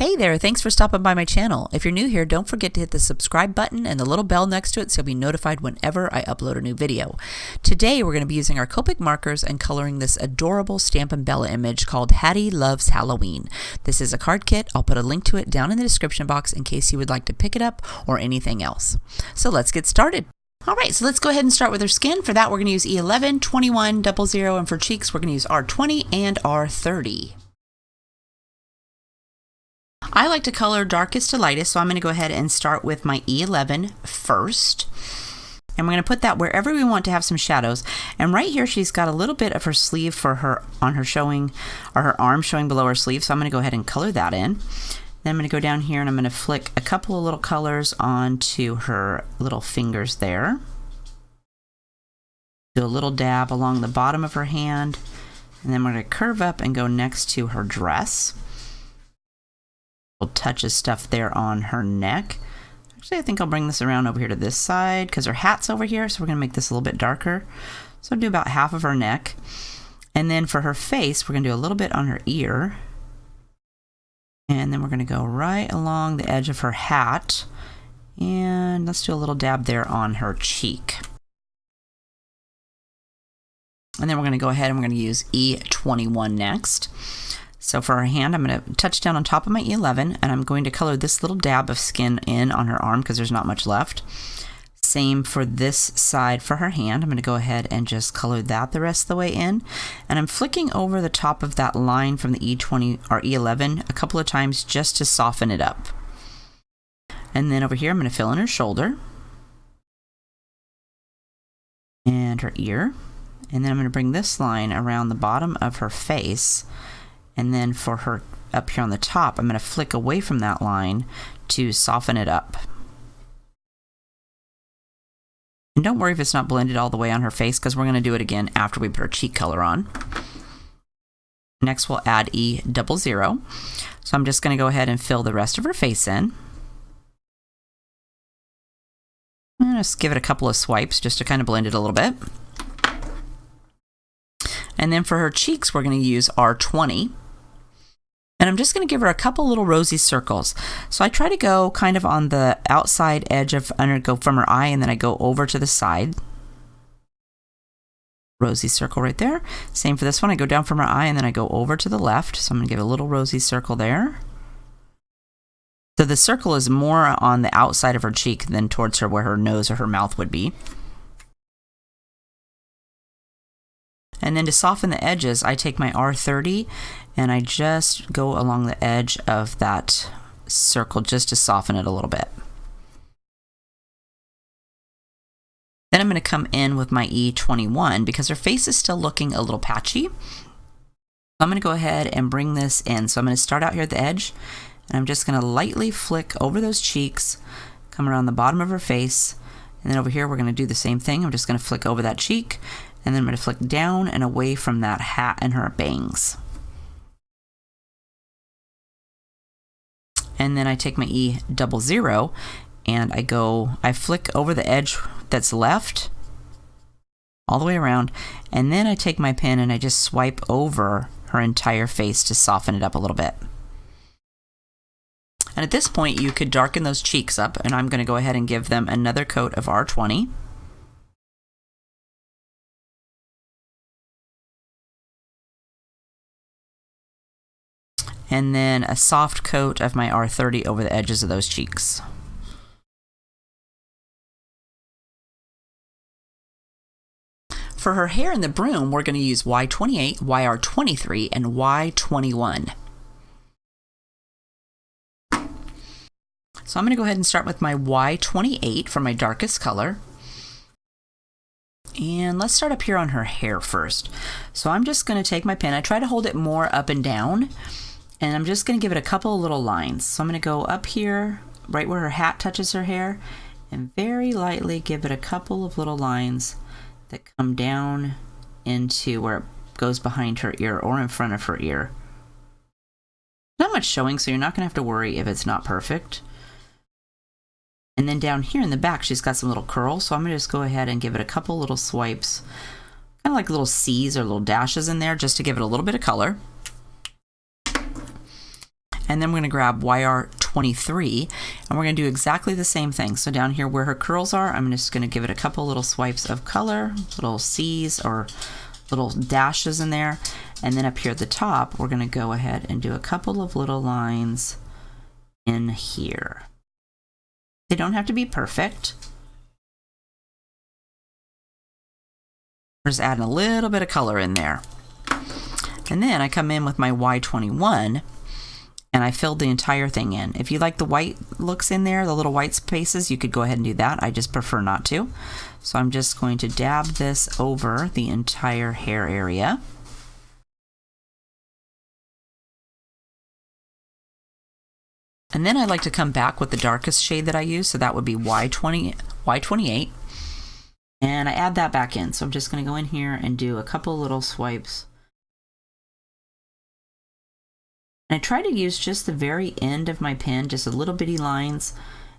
Hey there, thanks for stopping by my channel. If you're new here, don't forget to hit the subscribe button and the little bell next to it so you'll be notified whenever I upload a new video. Today we're going to be using our Copic markers and coloring this adorable Stampin' Bella image called Hattie Loves Halloween. This is a card kit. I'll put a link to it down in the description box in case you would like to pick it up or anything else. So let's get started. Alright, so let's go ahead and start with her skin. For that we're going to use E11, 21, 00, and for cheeks we're going to use R20 and R30. I like to color darkest to lightest, so I'm going to go ahead and start with my E11 first. And we're going to put that wherever we want to have some shadows. And right here she's got a little bit of her sleeve for her on her showing, or her arm showing below her sleeve, so I'm going to go ahead and color that in. Then I'm going to go down here and I'm going to flick a couple of little colors onto her little fingers there. Do a little dab along the bottom of her hand, and then we're going to curve up and go next to her dress. Little touch of stuff there on her neck. Actually, I think I'll bring this around over here to this side because her hat's over here, so we're going to make this a little bit darker. So I'll do about half of her neck. And then for her face, we're going to do a little bit on her ear. And then we're going to go right along the edge of her hat. And let's do a little dab there on her cheek. And then we're going to go ahead and we're going to use E21 next. So for her hand, I'm going to touch down on top of my E11, and I'm going to color this little dab of skin in on her arm because there's not much left. Same for this side for her hand. I'm going to go ahead and just color that the rest of the way in. And I'm flicking over the top of that line from the E20 or E11 a couple of times just to soften it up. And then over here, I'm going to fill in her shoulder and her ear. And then I'm going to bring this line around the bottom of her face. And then for her up here on the top, I'm going to flick away from that line to soften it up. And don't worry if it's not blended all the way on her face because we're going to do it again after we put her cheek color on. Next we'll add E00. So I'm just going to go ahead and fill the rest of her face in. And just give it a couple of swipes just to kind of blend it a little bit. And then for her cheeks, we're going to use R20. And I'm just going to give her a couple little rosy circles. So I try to go kind of on the outside edge of, I'm going to go from her eye and then I go over to the side. Rosy circle right there. Same for this one. I go down from her eye and then I go over to the left. So I'm going to give a little rosy circle there. So the circle is more on the outside of her cheek than towards her where her nose or her mouth would be. And then to soften the edges, I take my R30 and I just go along the edge of that circle just to soften it a little bit. Then I'm going to come in with my E21 because her face is still looking a little patchy. I'm going to go ahead and bring this in. So I'm going to start out here at the edge and I'm just going to lightly flick over those cheeks, come around the bottom of her face, and then over here we're going to do the same thing. I'm just going to flick over that cheek. And then I'm going to flick down and away from that hat and her bangs. And then I take my E00 and I flick over the edge that's left all the way around. And then I take my pen and I just swipe over her entire face to soften it up a little bit. And at this point you could darken those cheeks up, and I'm going to go ahead and give them another coat of R20. And then a soft coat of my R30 over the edges of those cheeks. For her hair in the broom, we're going to use Y28, YR23, and Y21. So I'm going to go ahead and start with my Y28 for my darkest color. And let's start up here on her hair first. So I'm just going to take my pen. I try to hold it more up and down. And I'm just going to give it a couple of little lines. So I'm going to go up here, right where her hat touches her hair, and very lightly give it a couple of little lines that come down into where it goes behind her ear or in front of her ear. Not much showing, so you're not going to have to worry if it's not perfect. And then down here in the back, she's got some little curls, so I'm going to just go ahead and give it a couple little swipes, kind of like little C's or little dashes in there, just to give it a little bit of color. And then we're going to grab YR23 and we're going to do exactly the same thing. So down here where her curls are, I'm just going to give it a couple little swipes of color, little C's or little dashes in there. And then up here at the top, we're going to go ahead and do a couple of little lines in here. They don't have to be perfect. We're just adding a little bit of color in there. And then I come in with my Y21 and I filled the entire thing in. If you like the white looks in there, the little white spaces, you could go ahead and do that. I just prefer not to. So I'm just going to dab this over the entire hair area. And then I like to come back with the darkest shade that I use, so that would be Y28. And I add that back in. So I'm just going to go in here and do a couple little swipes. And I try to use just the very end of my pen, just a little bitty lines,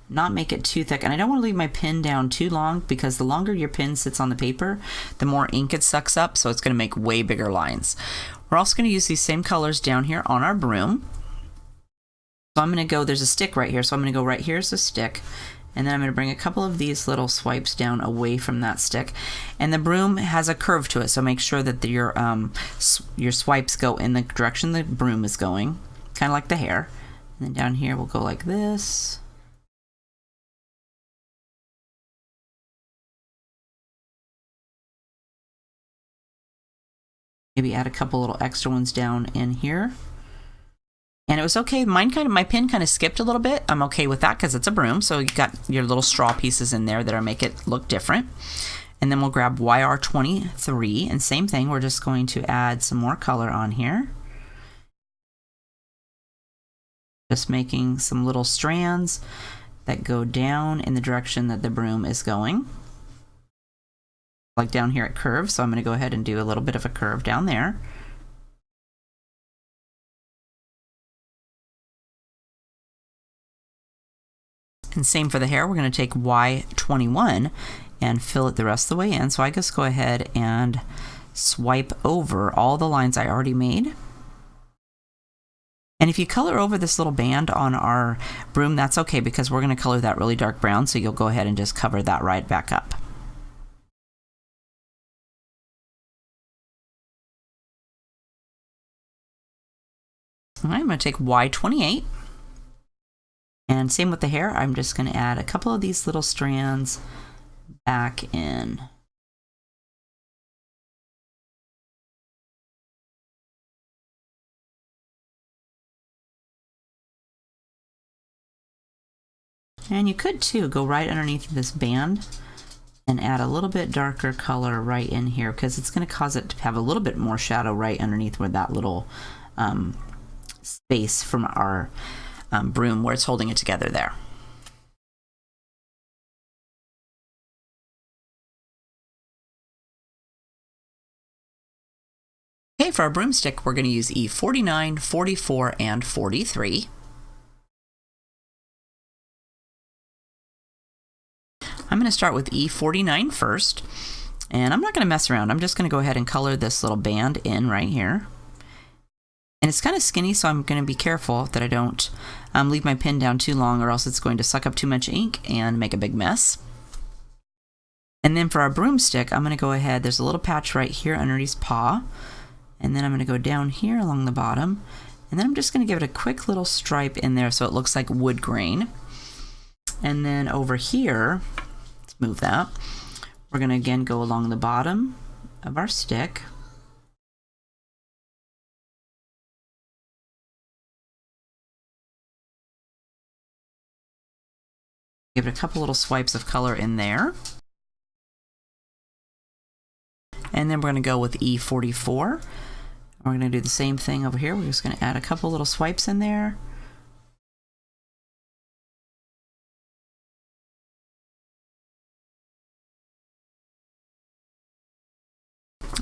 not make it too thick. And I don't want to leave my pen down too long because the longer your pen sits on the paper, the more ink it sucks up, so it's going to make way bigger lines. We're also going to use these same colors down here on our broom. So I'm going to go, there's a stick right here, so I'm going to go right here as a stick, and then I'm going to bring a couple of these little swipes down away from that stick. And the broom has a curve to it, so make sure that your swipes go in the direction the broom is going, kind of like the hair. And then down here we'll go like this. Maybe add a couple little extra ones down in here. And it was okay. My pen kind of skipped a little bit. I'm okay with that because it's a broom. So you got your little straw pieces in there that'll make it look different. And then we'll grab YR23 and same thing. We're just going to add some more color on here. Just making some little strands that go down in the direction that the broom is going. Like down here at curve. So I'm going to go ahead and do a little bit of a curve down there. And same for the hair, we're going to take Y21 and fill it the rest of the way in. So I just go ahead and swipe over all the lines I already made. And if you color over this little band on our broom, that's okay because we're going to color that really dark brown. So you'll go ahead and just cover that right back up. All right, I'm going to take Y28. And same with the hair, I'm just going to add a couple of these little strands back in. And you could too go right underneath this band and add a little bit darker color right in here because it's going to cause it to have a little bit more shadow right underneath where that little space from our broom where it's holding it together there. Okay, for our broomstick, we're going to use E49, 44, and 43. I'm going to start with E49 first, and I'm not going to mess around. I'm just going to go ahead and color this little band in right here. And it's kind of skinny, so I'm going to be careful that I don't leave my pen down too long or else it's going to suck up too much ink and make a big mess. And then for our broomstick, I'm going to go ahead, there's a little patch right here underneath his paw. And then I'm going to go down here along the bottom. And then I'm just going to give it a quick little stripe in there so it looks like wood grain. And then over here, let's move that. We're going to again go along the bottom of our stick. Give it a couple little swipes of color in there. And then we're going to go with E44. We're going to do the same thing over here. We're just going to add a couple little swipes in there.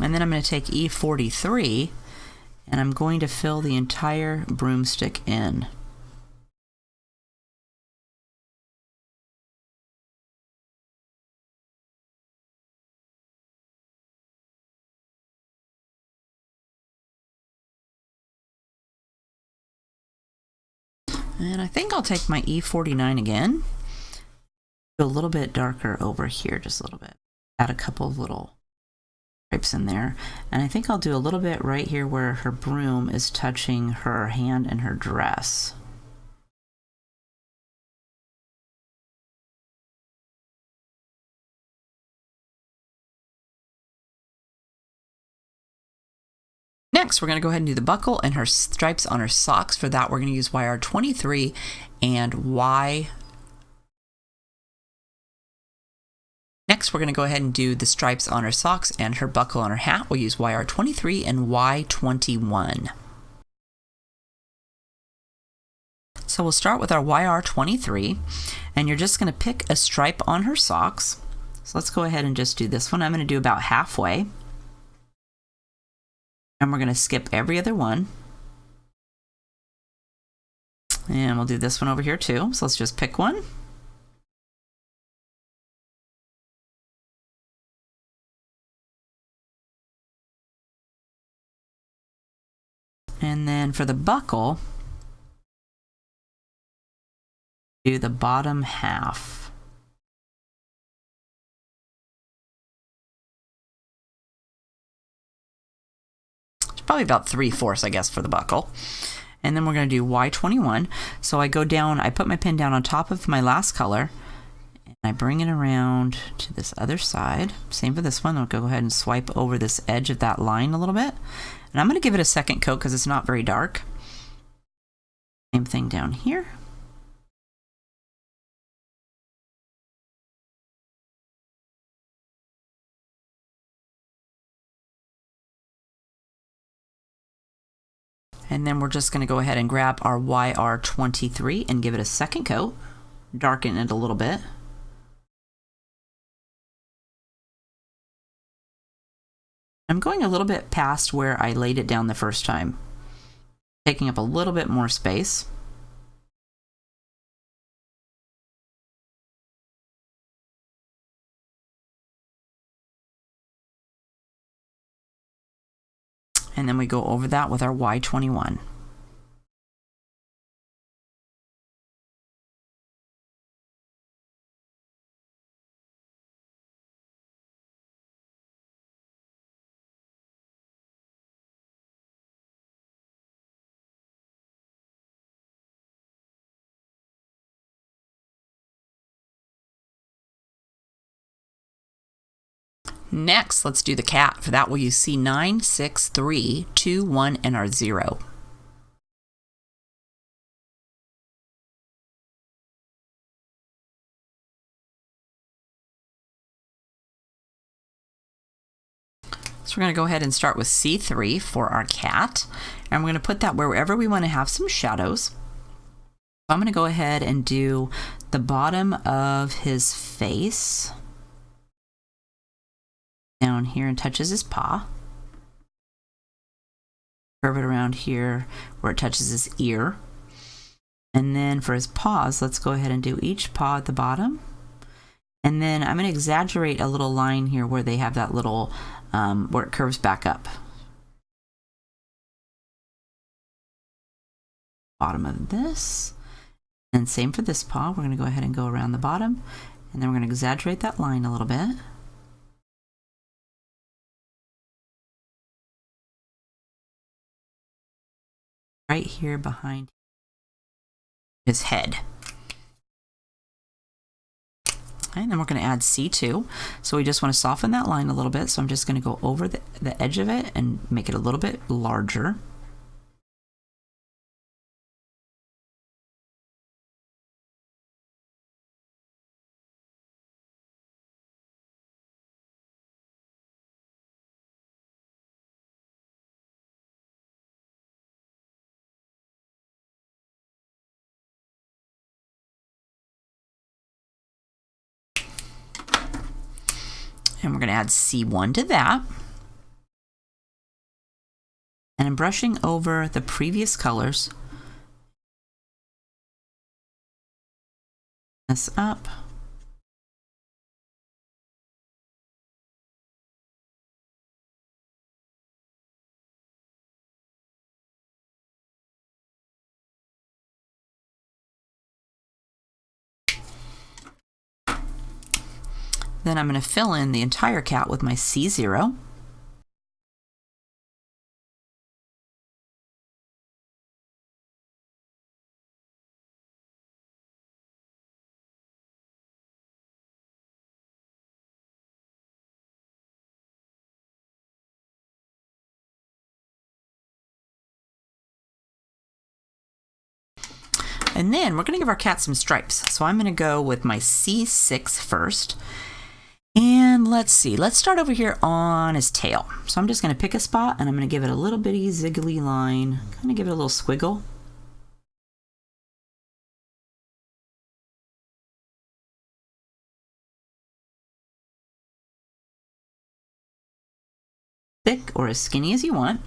And then I'm going to take E43 and I'm going to fill the entire broomstick in. And I think I'll take my E49 again. Do a little bit darker over here, just a little bit. Add a couple of little stripes in there. And I think I'll do a little bit right here where her broom is touching her hand and her dress. Next, we're going to go ahead and do the buckle and her stripes on her socks. For that, we're going to use YR23 and Y. Next, we're going to go ahead and do the stripes on her socks and her buckle on her hat. We'll use YR23 and Y21. So we'll start with our YR23, and you're just going to pick a stripe on her socks. So let's go ahead and just do this one. I'm going to do about halfway. And we're going to skip every other one. And we'll do this one over here too. So let's just pick one. And then for the buckle, do the bottom half. It's probably about 3/4, I guess, for the buckle. And then we're going to do Y21. So I go down, I put my pen down on top of my last color, and I bring it around to this other side. Same for this one. I'll go ahead and swipe over this edge of that line a little bit. And I'm going to give it a second coat because it's not very dark. Same thing down here. And then we're just going to go ahead and grab our YR23 and give it a second coat. Darken it a little bit. I'm going a little bit past where I laid it down the first time, taking up a little bit more space. And then we go over that with our Y21. Next, let's do the cat. For that, we'll use C9, 6, 3, 2, 1, and our 0. So we're going to go ahead and start with C3 for our cat. And we're going to put that wherever we want to have some shadows. I'm going to go ahead and do the bottom of his face. Down here and touches his paw. Curve it around here where it touches his ear. And then for his paws, let's go ahead and do each paw at the bottom. And then I'm going to exaggerate a little line here where they have that little, where it curves back up. Bottom of this. And same for this paw. We're going to go ahead and go around the bottom. And then we're going to exaggerate that line a little bit. Right here behind his head. Okay, and then we're going to add C2. So we just want to soften that line a little bit. So I'm just going to go over the edge of it and make it a little bit larger. And we're going to add C1 to that. And I'm brushing over the previous colors. This up. Then I'm going to fill in the entire cat with my C0. And then we're going to give our cat some stripes. So I'm going to go with my C6 first. And let's see, let's start over here on his tail. So I'm just going to pick a spot and I'm going to give it a little bitty ziggly line, kind of give it a little squiggle. Thick or as skinny as you want.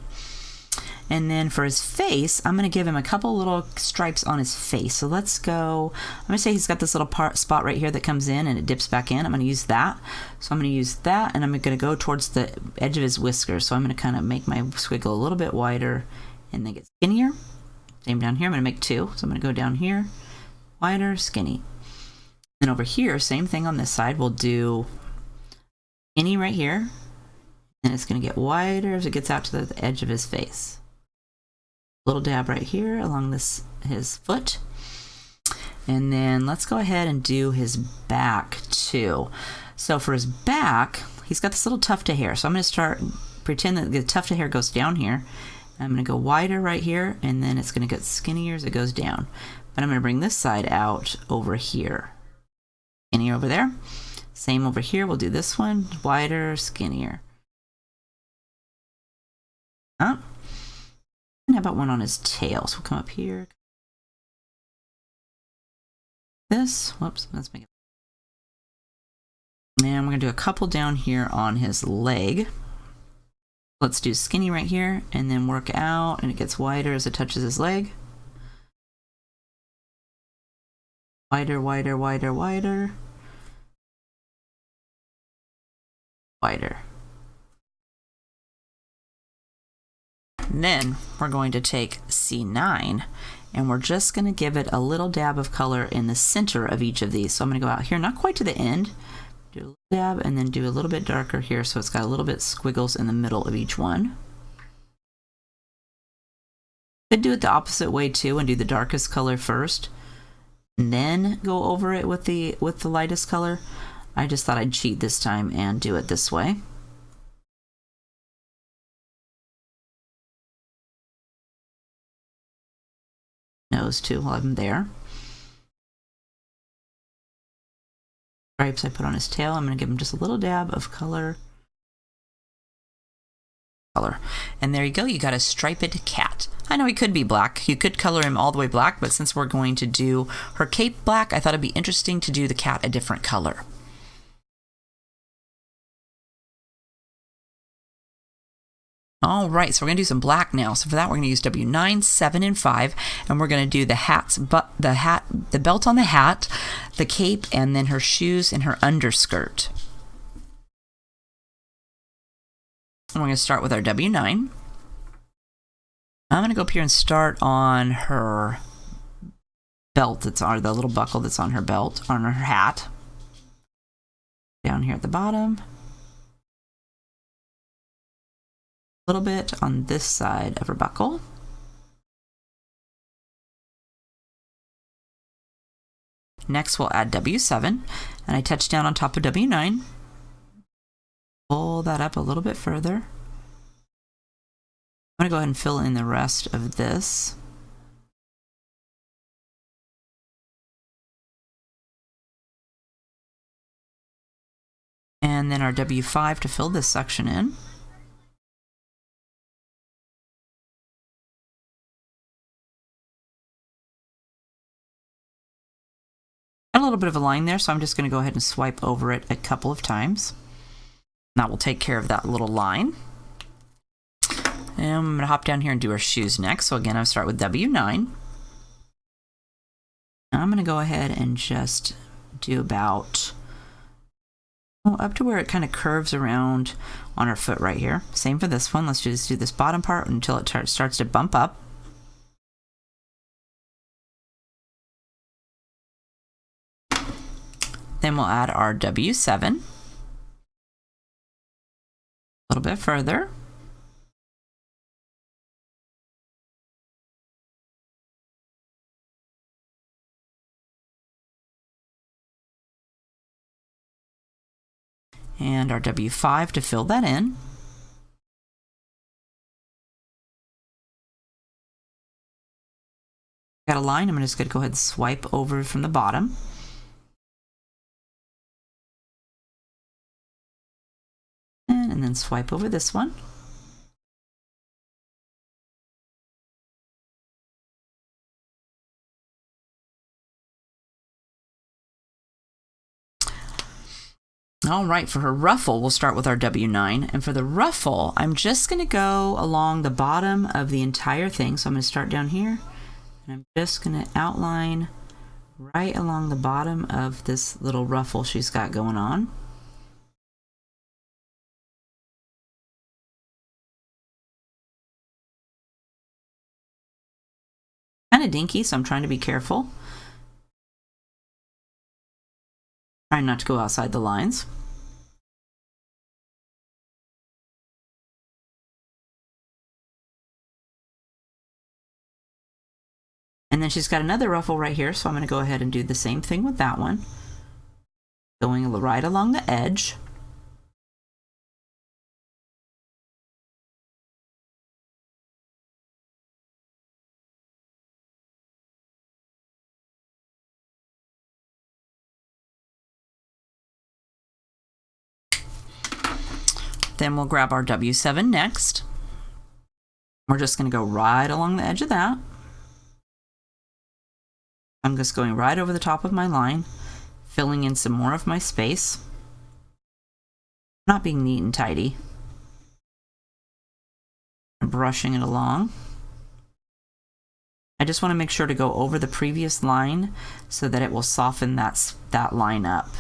And then for his face, I'm going to give him a couple little stripes on his face. So let's go, I'm going to say he's got this little spot right here that comes in and it dips back in. I'm going to use that. So I'm going to use that and I'm going to go towards the edge of his whiskers. So I'm going to kind of make my squiggle a little bit wider and then get skinnier. Same down here, I'm going to make two. So I'm going to go down here, wider, skinny. And over here, same thing on this side. We'll do skinny right here. And it's going to get wider as it gets out to the edge of his face. Little dab right here along his foot. And then let's go ahead and do his back too. So for his back, he's got this little tuft of hair. So I'm going to pretend that the tuft of hair goes down here. I'm going to go wider right here, and then it's going to get skinnier as it goes down. But I'm going to bring this side out over here. Skinnier over there. Same over here. We'll do this one, wider, skinnier. Huh? And how about one on his tail? So we'll come up here. This, whoops, let's make it. And we're going to do a couple down here on his leg. Let's do skinny right here and then work out, and it gets wider as it touches his leg. Wider, wider, wider, wider. Wider. And then we're going to take C9 and we're just going to give it a little dab of color in the center of each of these. So I'm going to go out here, not quite to the end, do a little dab and then do a little bit darker here so it's got a little bit squiggles in the middle of each one. Could do it the opposite way too and do the darkest color first and then go over it with the lightest color. I just thought I'd cheat this time and do it this way. Nose too while I'm there. Stripes I put on his tail. I'm going to give him just a little dab of color. And there you go. You got a striped cat. I know he could be black. You could color him all the way black, but since we're going to do her cape black, I thought it'd be interesting to do the cat a different color. All right, so we're going to do some black now. So for that, we're going to use W9, 7, and 5, and we're going to do the belt on the hat, the cape, and then her shoes and her underskirt. And we're going to start with our W9. I'm going to go up here and start on her belt the little buckle that's on her belt, on her hat. Down here at the bottom. A little bit on this side of her buckle. Next we'll add W7 and I touch down on top of W9. Pull that up a little bit further. I'm going to go ahead and fill in the rest of this. And then our W5 to fill this section in. A little bit of a line there, so I'm just going to go ahead and swipe over it a couple of times. That will take care of that little line. And I'm going to hop down here and do our shoes next. So again, I'll start with W9. I'm going to go ahead and just do about up to where it kind of curves around on her foot right here. Same for this one. Let's just do this bottom part until it starts to bump up. Then we'll add our W7. A little bit further. And our W5 to fill that in. Got a line, I'm just going to go ahead and swipe over from the bottom. And then swipe over this one. All right, for her ruffle, we'll start with our W9. And for the ruffle, I'm just going to go along the bottom of the entire thing. So I'm going to start down here, and I'm just going to outline right along the bottom of this little ruffle she's got going on. Kind of dinky, so I'm trying to be careful. Trying not to go outside the lines. And then she's got another ruffle right here, so I'm going to go ahead and do the same thing with that one. Going right along the edge. Then we'll grab our W7 next. We're just going to go right along the edge of that. I'm just going right over the top of my line, filling in some more of my space. Not being neat and tidy. And brushing it along. I just want to make sure to go over the previous line so that it will soften that line up.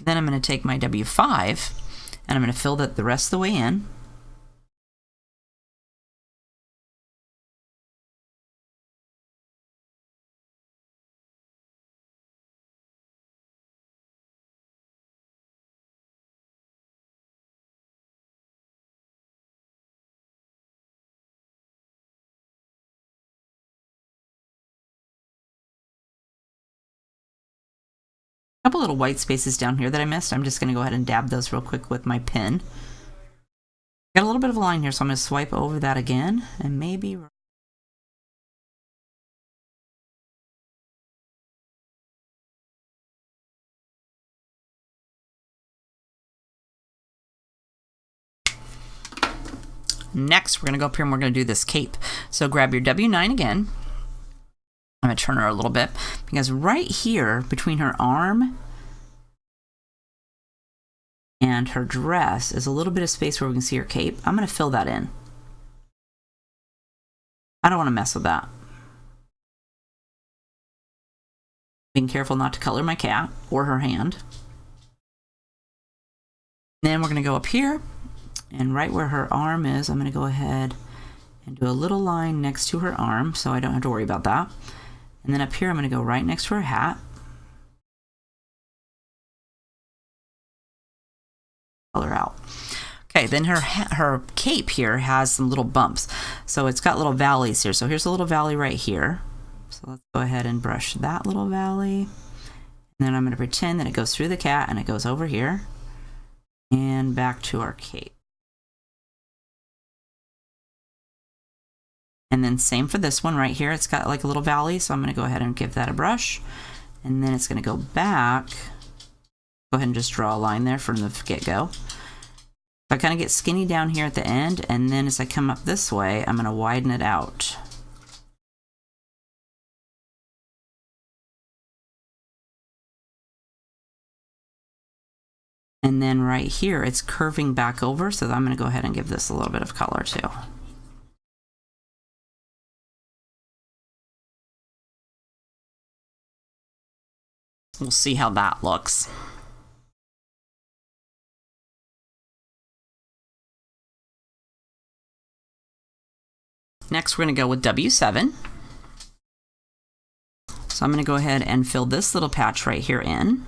Then I'm going to take my W5 and I'm going to fill that the rest of the way in. A couple little white spaces down here that I missed. I'm just going to go ahead and dab those real quick with my pen. Got a little bit of a line here, so I'm going to swipe over that again and maybe... Next, we're going to go up here and we're going to do this cape. So grab your W9 again. I'm going to turn her a little bit because right here between her arm and her dress is a little bit of space where we can see her cape. I'm going to fill that in. I don't want to mess with that. Being careful not to color my cat or her hand. Then we're going to go up here. And right where her arm is, I'm going to go ahead and do a little line next to her arm so I don't have to worry about that. And then up here, I'm going to go right next to her hat. Color out. Okay, then her cape here has some little bumps. So it's got little valleys here. So here's a little valley right here. So let's go ahead and brush that little valley. And then I'm going to pretend that it goes through the cat and it goes over here and back to our cape. And then same for this one right here. It's got like a little valley, so I'm going to go ahead and give that a brush. And then it's going to go back. Go ahead and just draw a line there from the get-go. I kind of get skinny down here at the end, and then as I come up this way, I'm going to widen it out. And then right here, it's curving back over, so I'm going to go ahead and give this a little bit of color too. We'll see how that looks. Next, we're going to go with W7. So So I'm going to go ahead and fill this little patch right here in.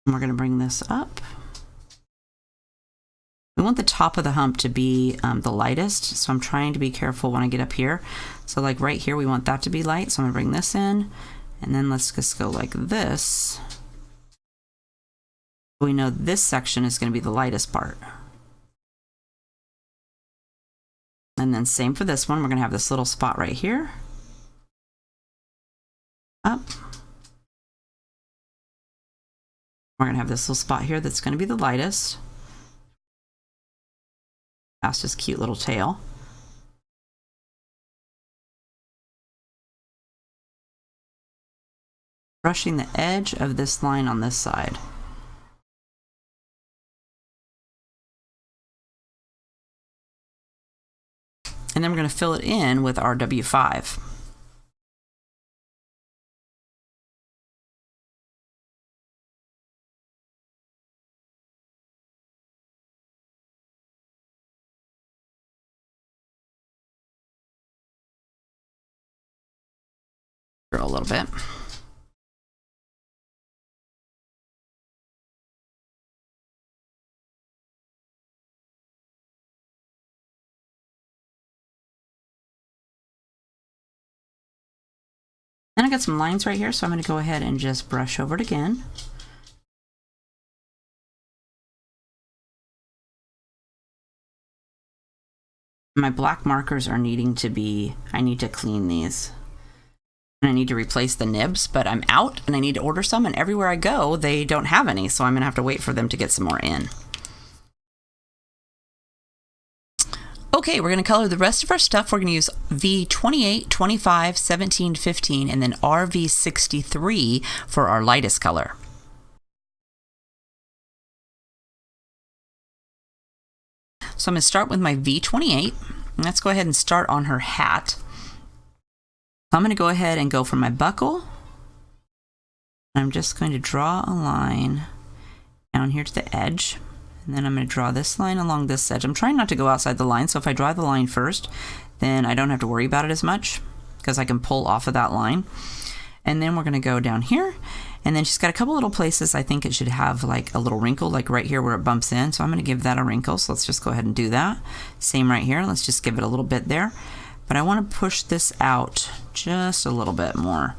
And we're going to bring this up. We want the top of the hump to be the lightest, so I'm trying to be careful when I get up here. So like right here, we want that to be light, so I'm going to bring this in, and then let's just go like this. We know this section is going to be the lightest part. And then same for this one, we're going to have this little spot right here. Up. We're going to have this little spot here that's going to be the lightest. That's just cute little tail. Brushing the edge of this line on this side. And then we're going to fill it in with our W5. A little bit. Then I got some lines right here, so I'm going to go ahead and just brush over it again. My black markers are needing to be, I need to clean these. And I need to replace the nibs, but I'm out and I need to order some, and everywhere I go, they don't have any, so I'm going to have to wait for them to get some more in. Okay, we're going to color the rest of our stuff. We're going to use V28, 25, 17, 15, and then RV63 for our lightest color. So I'm going to start with my V28. Let's go ahead and start on her hat. I'm going to go ahead and go for my buckle. I'm just going to draw a line down here to the edge. And then I'm going to draw this line along this edge. I'm trying not to go outside the line, so if I draw the line first, then I don't have to worry about it as much because I can pull off of that line. And then we're going to go down here. And then she's got a couple little places I think it should have like a little wrinkle, like right here where it bumps in. So I'm going to give that a wrinkle. So let's just go ahead and do that. Same right here. Let's just give it a little bit there. But I want to push this out just a little bit more.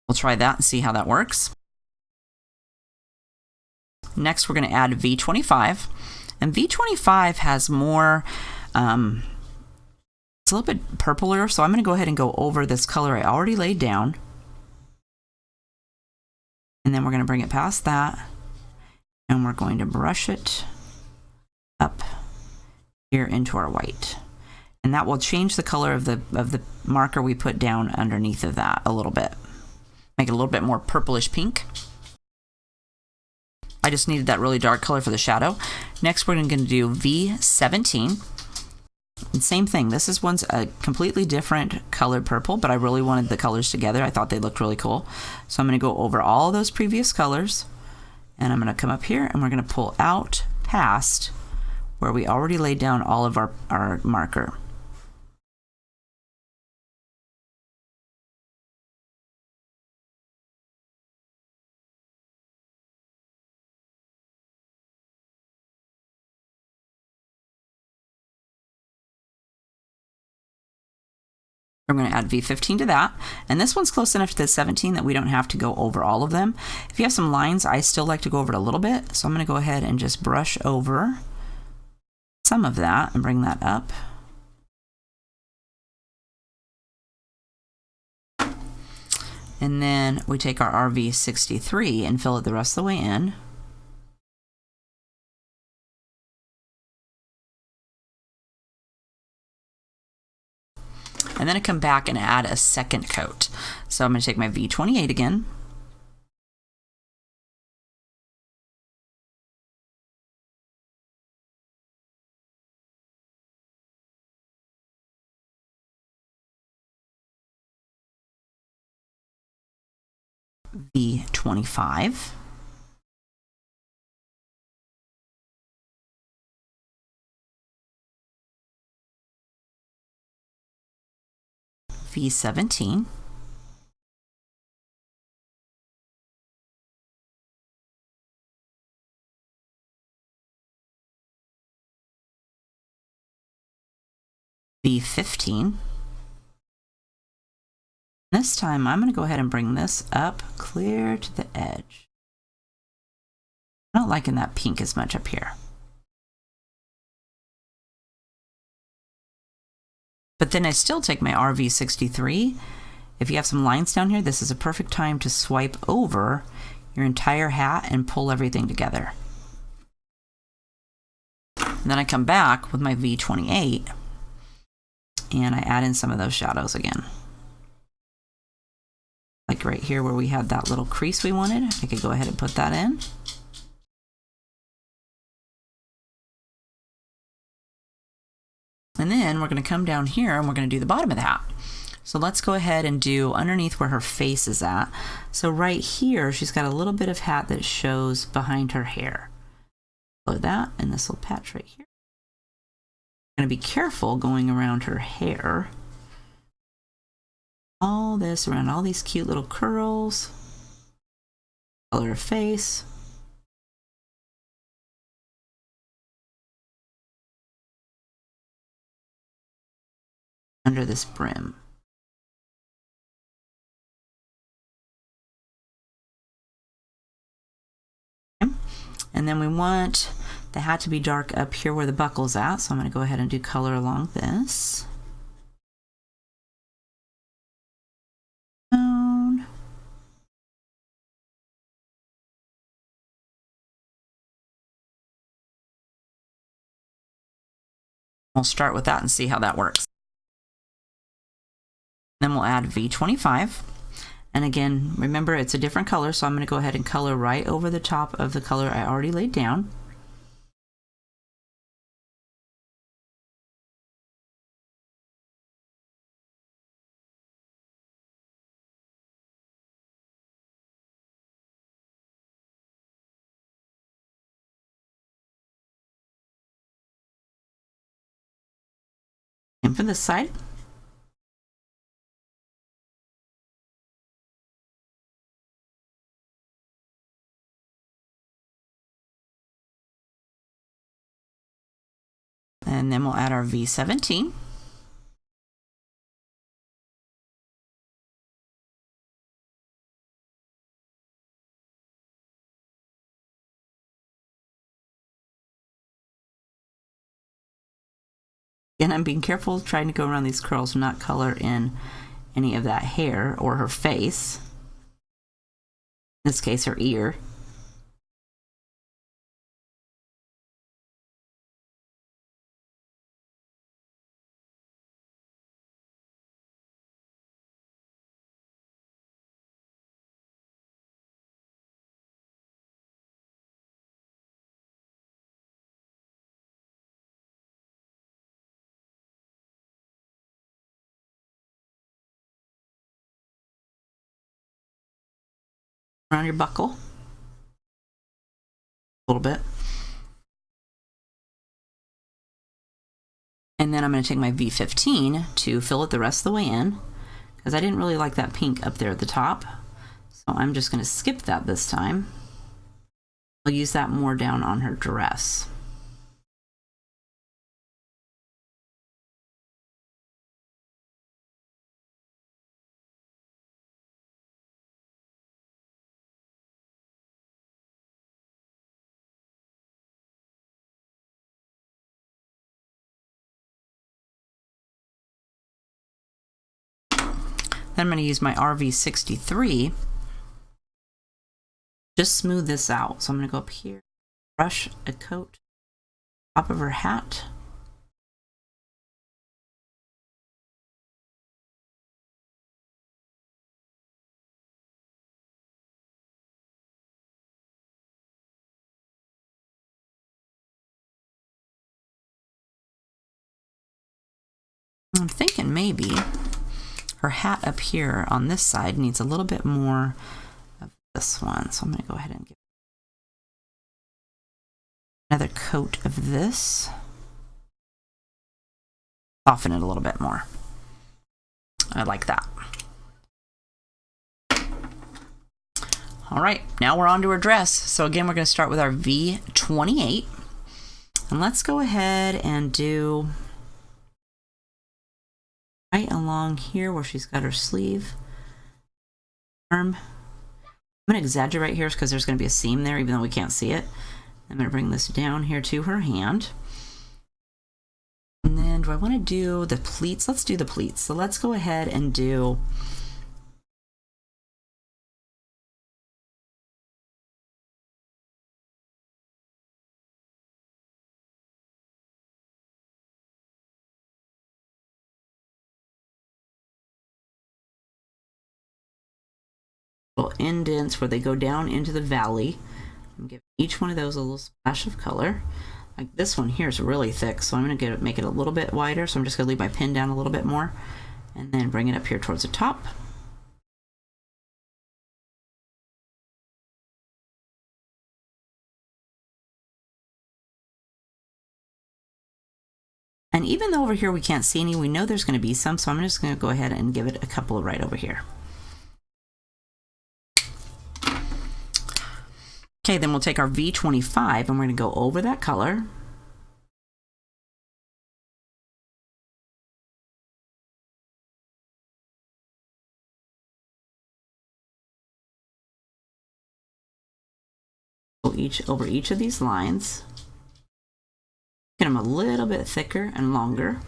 We'll try that and see how that works. Next, we're going to add V25. And V25 has more, it's a little bit purplier, so I'm going to go ahead and go over this color I already laid down. And then we're going to bring it past that. And we're going to brush it up here into our white, and that will change the color of the marker we put down underneath of that a little bit, make it a little bit more purplish pink. I just needed that really dark color for the shadow. Next, we're going to do V17. And same thing. This is one's a completely different colored purple, but I really wanted the colors together. I thought they looked really cool, so I'm going to go over all those previous colors, and I'm going to come up here and we're going to pull out past where we already laid down all of our marker. I'm going to add V15 to that, and this one's close enough to the 17 that we don't have to go over all of them. If you have some lines, I still like to go over it a little bit, so I'm going to go ahead and just brush over some of that and bring that up. And then we take our RV63 and fill it the rest of the way in. And then I come back and add a second coat. So I'm going to take my V28 again. V25. V17. V15. This time I'm going to go ahead and bring this up clear to the edge. I'm not liking that pink as much up here. But then I still take my RV63. If you have some lines down here, this is a perfect time to swipe over your entire hat and pull everything together. And then I come back with my V28 and I add in some of those shadows again. Like right here where we had that little crease we wanted, I could go ahead and put that in. And then we're going to come down here and we're going to do the bottom of the hat. So let's go ahead and do underneath where her face is at. So right here, she's got a little bit of hat that shows behind her hair. Follow that and this little patch right here. I'm going to be careful going around her hair. All this around all these cute little curls. Color her face. Under this brim. Okay. And then we want the hat to be dark up here where the buckle's at, so I'm going to go ahead and do color along this. Down. We'll start with that and see how that works. Then we'll add V25. And again, remember it's a different color, so I'm going to go ahead and color right over the top of the color I already laid down. And for this side. And then we'll add our V17. Again, I'm being careful trying to go around these curls and not color in any of that hair or her face. In this case, her ear. Around your buckle a little bit. And then I'm going to take my V15 to fill it the rest of the way in, because I didn't really like that pink up there at the top. So I'm just going to skip that this time. I'll use that more down on her dress. Then I'm going to use my RV63. Just smooth this out. So I'm going to go up here, brush a coat top of her hat. I'm thinking maybe her hat up here on this side needs a little bit more of this one. So I'm going to go ahead and give another coat of this. Soften it a little bit more. I like that. All right, now we're on to our dress. So again, we're going to start with our V28. And let's go ahead and do right along here where she's got her sleeve. Arm. I'm going to exaggerate here because there's going to be a seam there, even though we can't see it. I'm going to bring this down here to her hand. And then do I want to do the pleats? Let's do the pleats. So let's go ahead and do little indents where they go down into the valley. And give each one of those a little splash of color. Like this one here is really thick, so I'm going to make it a little bit wider. So I'm just going to leave my pin down a little bit more and then bring it up here towards the top. And even though over here we can't see any, we know there's going to be some, so I'm just going to go ahead and give it a couple right over here. Okay, then we'll take our V25 and we're going to go over that color. Over each of these lines. Get them a little bit thicker and longer.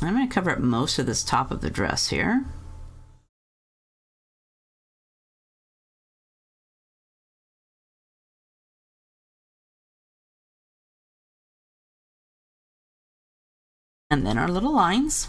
I'm going to cover up most of this top of the dress here. And then our little lines.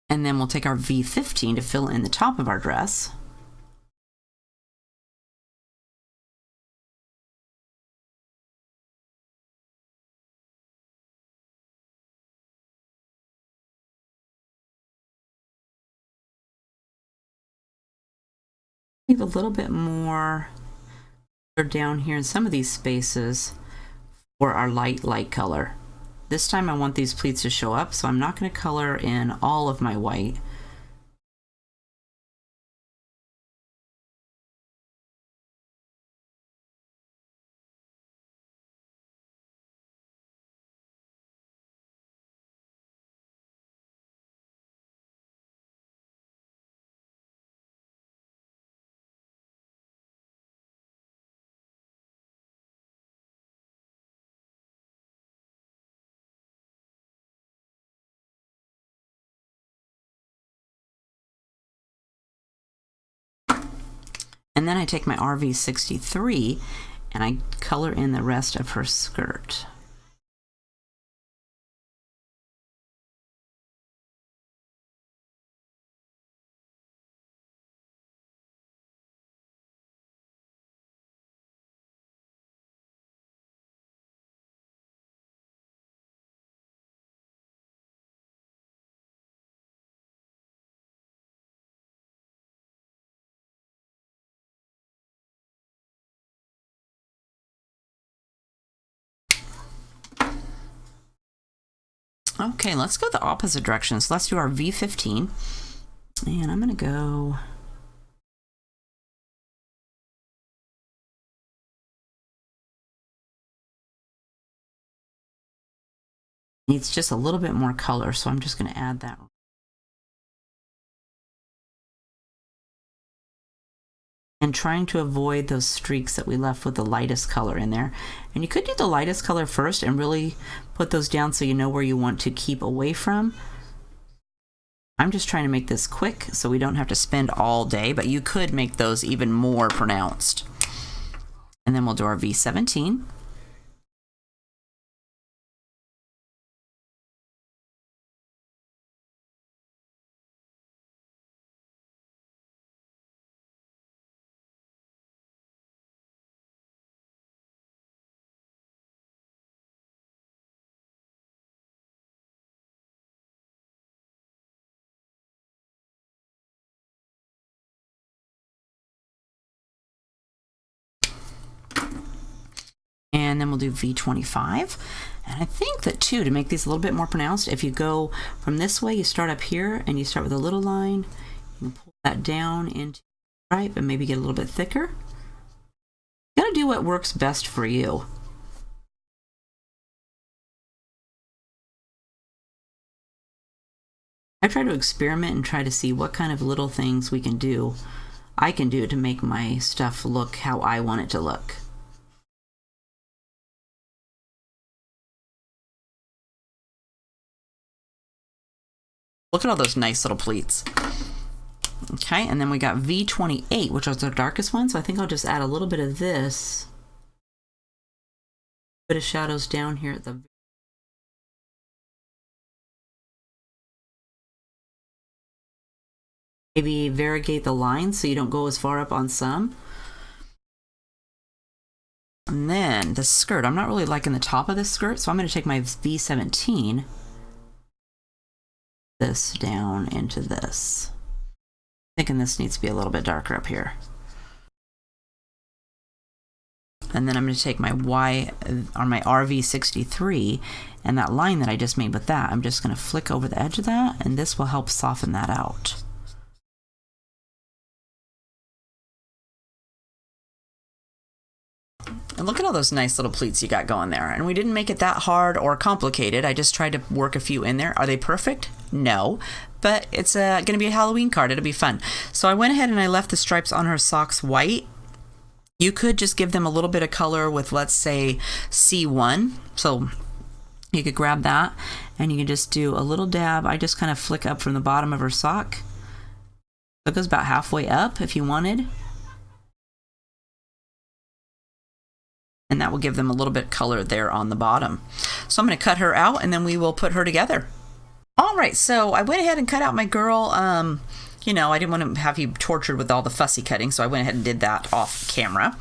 And then we'll take our V15 to fill in the top of our dress. Leave a little bit more down here in some of these spaces for our light color. This time I want these pleats to show up, so I'm not going to color in all of my white. And then I take my RV63 and I color in the rest of her skirt. Okay, let's go the opposite direction. So let's do our V15. And I'm going to go... Needs just a little bit more color, so I'm just going to add that. And trying to avoid those streaks that we left with the lightest color in there. And you could do the lightest color first and really put those down so you know where you want to keep away from. I'm just trying to make this quick so we don't have to spend all day, but you could make those even more pronounced. And then we'll do our V17. And then we'll do V25. And I think that too, to make these a little bit more pronounced, if you go from this way, you start up here and you start with a little line, you can pull that down into the stripe and maybe get a little bit thicker. You gotta do what works best for you. I try to experiment and try to see what kind of little things we can do, I can do to make my stuff look how I want it to look. Look at all those nice little pleats. Okay, and then we got V28, which was the darkest one, so I think I'll just add a little bit of this. Bit of shadows down here at the... Maybe variegate the lines so you don't go as far up on some. And then the skirt, I'm not really liking the top of this skirt, so I'm going to take my V17, this down into this. Thinking this needs to be a little bit darker up here. And then I'm going to take my my RV63, and that line that I just made with that, I'm just going to flick over the edge of that, and this will help soften that out. And look at all those nice little pleats you got going there. And we didn't make it that hard or complicated. I just tried to work a few in there. Are they perfect? No. But it's going to be a Halloween card. It'll be fun. So I went ahead and I left the stripes on her socks white. You could just give them a little bit of color with, let's say, C1. So you could grab that and you can just do a little dab. I just kind of flick up from the bottom of her sock. It goes about halfway up if you wanted. And that will give them a little bit color there on the bottom. So I'm going to cut her out and then we will put her together. All right, so I went ahead and cut out my girl. You know, I didn't want to have you tortured with all the fussy cutting, so I went ahead and did that off camera.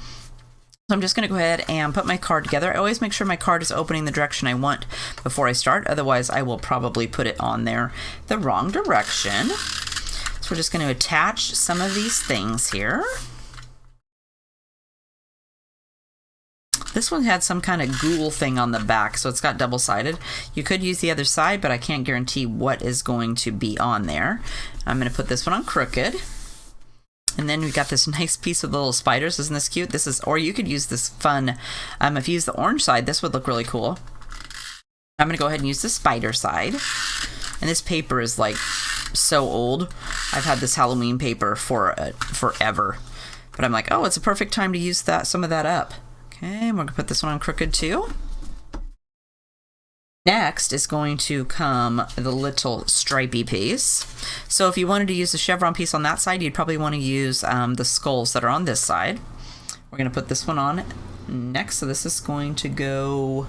So I'm just going to go ahead and put my card together. I always make sure my card is opening the direction I want before I start. Otherwise, I will probably put it on there the wrong direction. So we're just going to attach some of these things here. This one had some kind of ghoul thing on the back, so it's got double-sided. You could use the other side, but I can't guarantee what is going to be on there. I'm going to put this one on crooked. And then we got this nice piece of little spiders. Isn't this cute? This is, or you could use this fun, if you use the orange side, this would look really cool. I'm going to go ahead and use the spider side. And this paper is like so old. I've had this Halloween paper for forever. But I'm like, oh, it's a perfect time to use that, some of that up. Okay, we're going to put this one on crooked too. Next is going to come the little stripy piece. So if you wanted to use the chevron piece on that side, you'd probably want to use the skulls that are on this side. We're going to put this one on next. So this is going to go...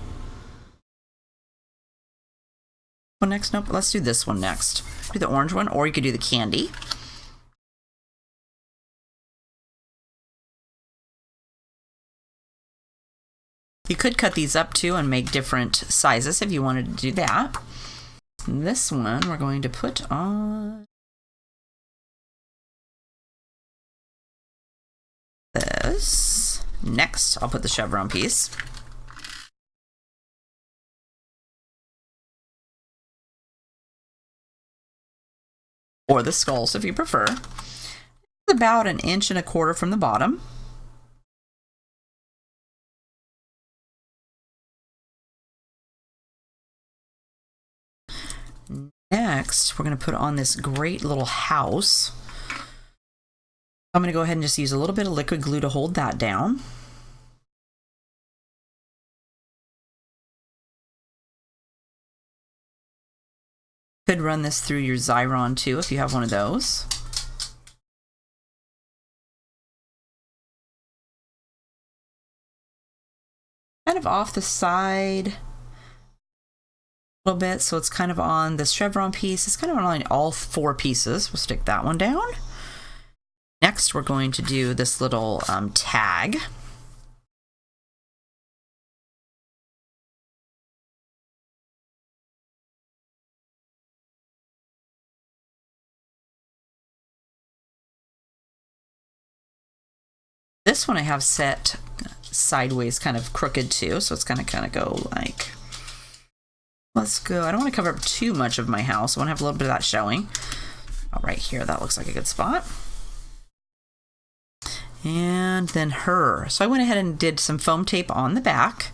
Well, next, nope, let's do this one next. Do the orange one, or you could do the candy. You could cut these up too and make different sizes if you wanted to do that. And this one we're going to put on this. Next, I'll put the chevron piece. or the skulls if you prefer. It's about 1.25 inches from the bottom. Next, we're going to put on this great little house. I'm going to go ahead and just use a little bit of liquid glue to hold that down. Could run this through your Xyron too if you have one of those. Kind of off the side a little bit, so it's kind of on this chevron piece. It's kind of on all 4 pieces. We'll stick that one down. Next, we're going to do this little tag. This one I have set sideways, kind of crooked too, so it's gonna kind of go like, let's go. I don't want to cover up too much of my house. I want to have a little bit of that showing. Oh, right here, that looks like a good spot. And then her. So I went ahead and did some foam tape on the back.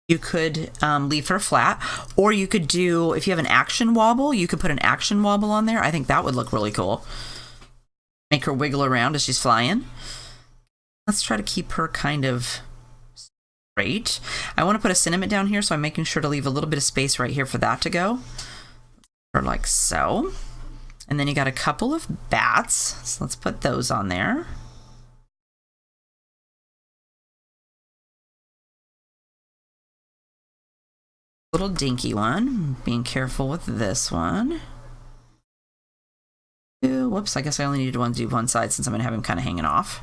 You could leave her flat, or you could do, if you have an action wobble, you could put an action wobble on there. I think that would look really cool. Make her wiggle around as she's flying. Let's try to keep her kind of straight. I want to put a sentiment down here, so I'm making sure to leave a little bit of space right here for that to go. Or like so. And then you got a couple of bats, so let's put those on there. Little dinky one, being careful with this one. Ooh, whoops, I guess I only needed to do one side since I'm gonna have him kind of hanging off.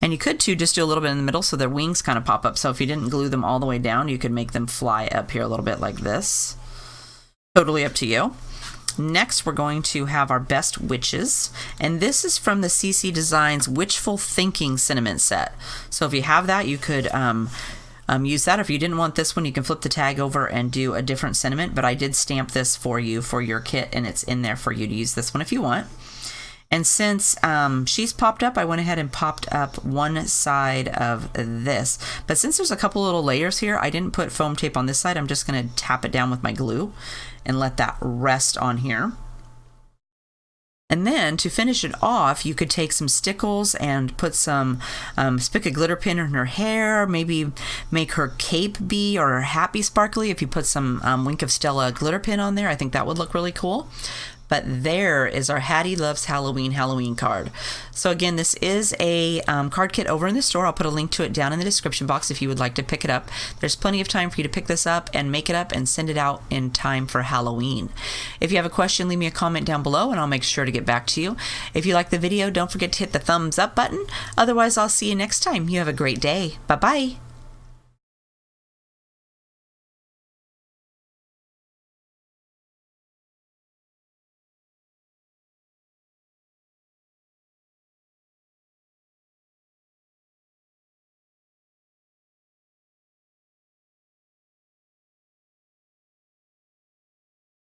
And you could too just do a little bit in the middle so their wings kind of pop up. So if you didn't glue them all the way down, you could make them fly up here a little bit like this. Totally up to you. Next, we're going to have our best witches. And this is from the CC Designs Witchful Thinking Sentiment set. So if you have that, you could use that. If you didn't want this one, you can flip the tag over and do a different sentiment. But I did stamp this for you for your kit, and it's in there for you to use this one if you want. And since she's popped up, I went ahead and popped up one side of this. But since there's a couple little layers here, I didn't put foam tape on this side. I'm just going to tap it down with my glue and let that rest on here. And then to finish it off, you could take some stickles and put some spick of glitter pin in her hair, maybe make her cape be or her hat be sparkly. If you put some Wink of Stella glitter pin on there, I think that would look really cool. But there is our Hattie Loves Halloween card. So again, this is a card kit over in the store. I'll put a link to it down in the description box if you would like to pick it up. There's plenty of time for you to pick this up and make it up and send it out in time for Halloween. If you have a question, leave me a comment down below and I'll make sure to get back to you. If you like the video, don't forget to hit the thumbs up button. Otherwise, I'll see you next time. You have a great day. Bye-bye.